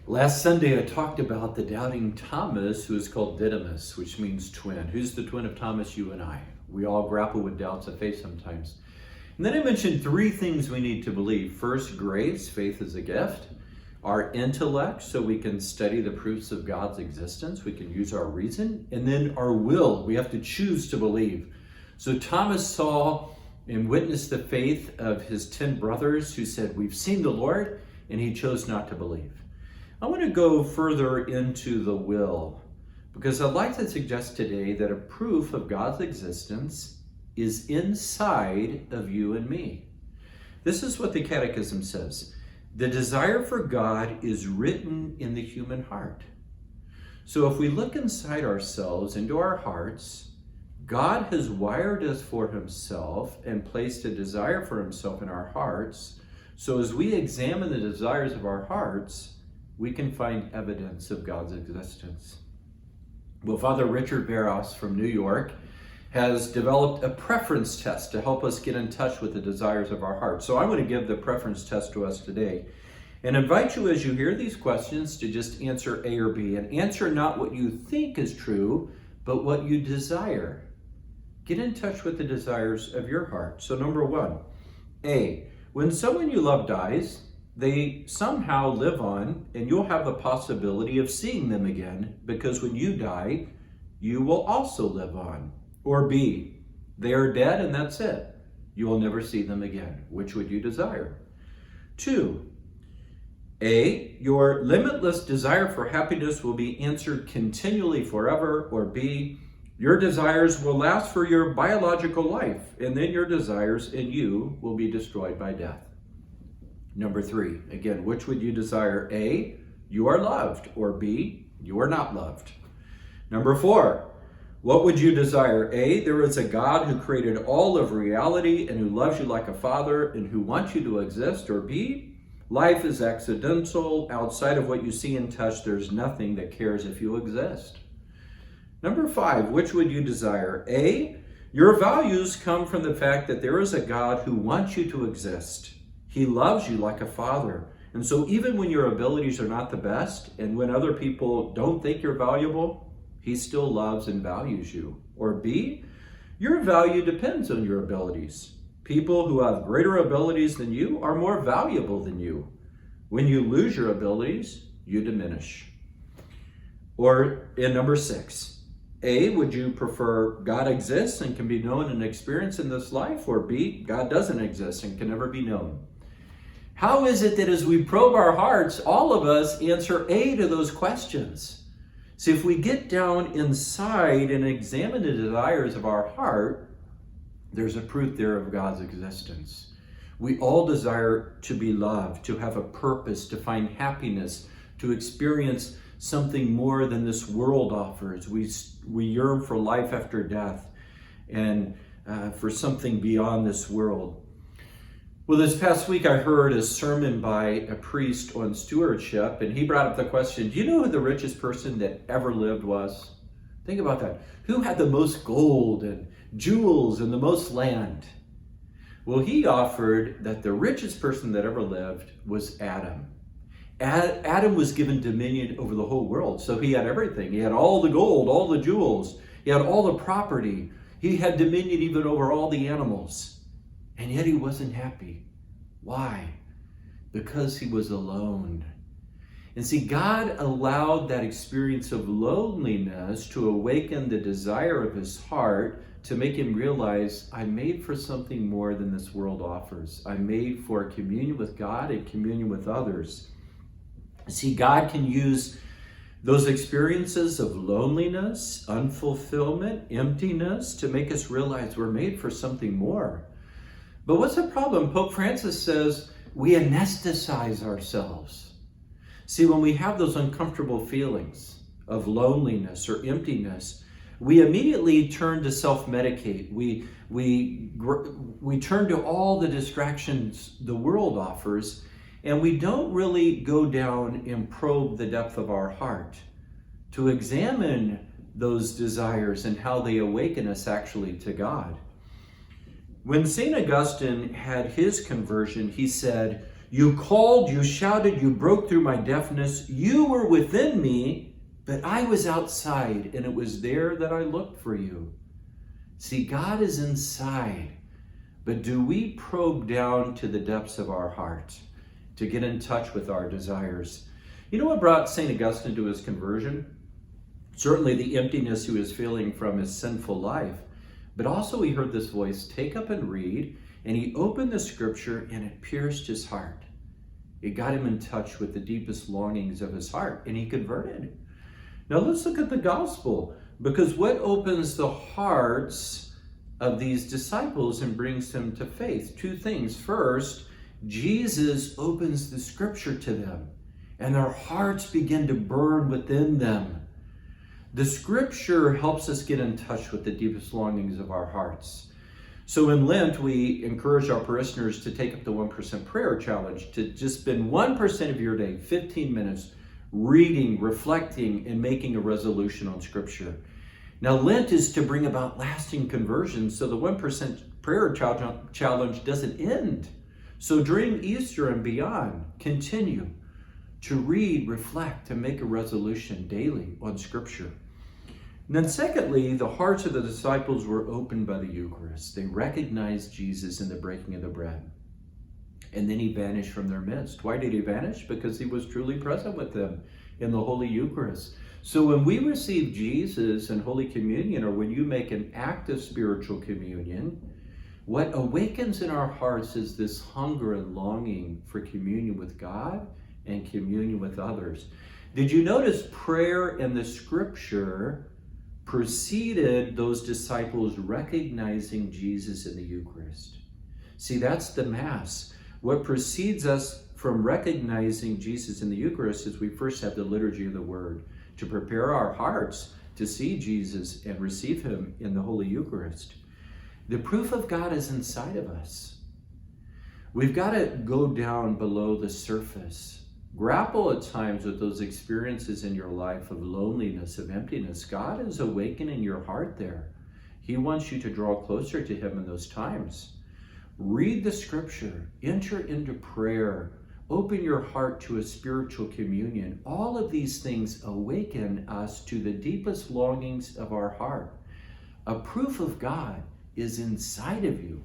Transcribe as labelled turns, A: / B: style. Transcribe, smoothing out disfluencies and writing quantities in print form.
A: Last Sunday, I talked about the doubting Thomas, who is called Didymus, which means twin. Who's the twin of Thomas? You and I. We all grapple with doubts of faith sometimes. And then I mentioned three things we need to believe. First, grace, faith is a gift. Our intellect, so we can study the proofs of God's existence. We can use our reason. And then our will, we have to choose to believe. So Thomas saw and witnessed the faith of his 10 brothers who said, "We've seen the Lord," and he chose not to believe. I want to go further into the will, because I'd like to suggest today that a proof of God's existence is inside of you and me. This is what the Catechism says. The desire for God is written in the human heart. So if we look inside ourselves, into our hearts, God has wired us for himself and placed a desire for himself in our hearts. So as we examine the desires of our hearts, we can find evidence of God's existence. Well, Father Richard Barros from New York has developed a preference test to help us get in touch with the desires of our heart. So I want to give the preference test to us today and invite you, as you hear these questions, to just answer A or B, and answer not what you think is true, but what you desire. Get in touch with the desires of your heart. So number one, A, when someone you love dies, they somehow live on, and you'll have the possibility of seeing them again, because when you die, you will also live on. Or B, they are dead and that's it. You will never see them again. Which would you desire? 2, A, your limitless desire for happiness will be answered continually forever. Or B, your desires will last for your biological life, and then your desires and you will be destroyed by death. Number 3, again, which would you desire? A, you are loved, or B, you are not loved. Number 4, what would you desire? A, there is a God who created all of reality and who loves you like a father and who wants you to exist. Or B, life is accidental. Outside of what you see and touch, there's nothing that cares if you exist. Number 5, which would you desire? A, your values come from the fact that there is a God who wants you to exist. He loves you like a father. And so even when your abilities are not the best, and when other people don't think you're valuable, he still loves and values you. Or B, your value depends on your abilities. People who have greater abilities than you are more valuable than you. When you lose your abilities, you diminish. Or in number 6, A, would you prefer God exists and can be known and experienced in this life? Or B, God doesn't exist and can never be known? How is it that as we probe our hearts, all of us answer A to those questions? See, if we get down inside and examine the desires of our heart, there's a proof there of God's existence. We all desire to be loved, to have a purpose, to find happiness, to experience something more than this world offers. We yearn for life after death and for something beyond this world. Well, this past week I heard a sermon by a priest on stewardship, and he brought up the question, do you know who the richest person that ever lived was? Think about that. Who had the most gold and jewels and the most land? Well, he offered that the richest person that ever lived was Adam. Adam was given dominion over the whole world, so he had everything. He had all the gold, all the jewels. He had all the property. He had dominion even over all the animals. And yet he wasn't happy. Why? Because he was alone. And see, God allowed that experience of loneliness to awaken the desire of his heart, to make him realize, I'm made for something more than this world offers. I'm made for communion with God and communion with others. See, God can use those experiences of loneliness, unfulfillment, emptiness to make us realize we're made for something more. But what's the problem? Pope Francis says we anesthetize ourselves. See, when we have those uncomfortable feelings of loneliness or emptiness, we immediately turn to self-medicate. We turn to all the distractions the world offers, and we don't really go down and probe the depth of our heart to examine those desires and how they awaken us actually to God. When St. Augustine had his conversion, he said, You called, you shouted, you broke through my deafness. You were within me, but I was outside, and it was there that I looked for you. See, God is inside, but do we probe down to the depths of our heart to get in touch with our desires? You know what brought St. Augustine to his conversion? Certainly the emptiness he was feeling from his sinful life, but also he heard this voice, take up and read, and he opened the scripture and it pierced his heart. It got him in touch with the deepest longings of his heart, and he converted. Now let's look at the gospel, because what opens the hearts of these disciples and brings them to faith? Two things. First, Jesus opens the scripture to them, and their hearts begin to burn within them. The scripture helps us get in touch with the deepest longings of our hearts. So in Lent, we encourage our parishioners to take up the 1% prayer challenge, to just spend 1% of your day, 15 minutes, reading, reflecting, and making a resolution on scripture. Now, Lent is to bring about lasting conversion, so the 1% prayer challenge doesn't end. So during Easter and beyond, continue to read, reflect, and make a resolution daily on scripture. And then secondly, the hearts of the disciples were opened by the Eucharist. They recognized Jesus in the breaking of the bread. And then he vanished from their midst. Why did he vanish? Because he was truly present with them in the Holy Eucharist. So when we receive Jesus in Holy Communion, or when you make an act of spiritual communion, what awakens in our hearts is this hunger and longing for communion with God and communion with others. Did you notice prayer in the scripture preceded those disciples recognizing Jesus in the Eucharist? See, that's the Mass. What precedes us from recognizing Jesus in the Eucharist is we first have the liturgy of the Word to prepare our hearts to see Jesus and receive him in the Holy Eucharist. The proof of God is inside of us. We've got to go down below the surface. Grapple at times with those experiences in your life of loneliness, of emptiness. God is awakening your heart there. He wants you to draw closer to him in those times. Read the scripture, enter into prayer, open your heart to a spiritual communion. All of these things awaken us to the deepest longings of our heart. A proof of God is inside of you.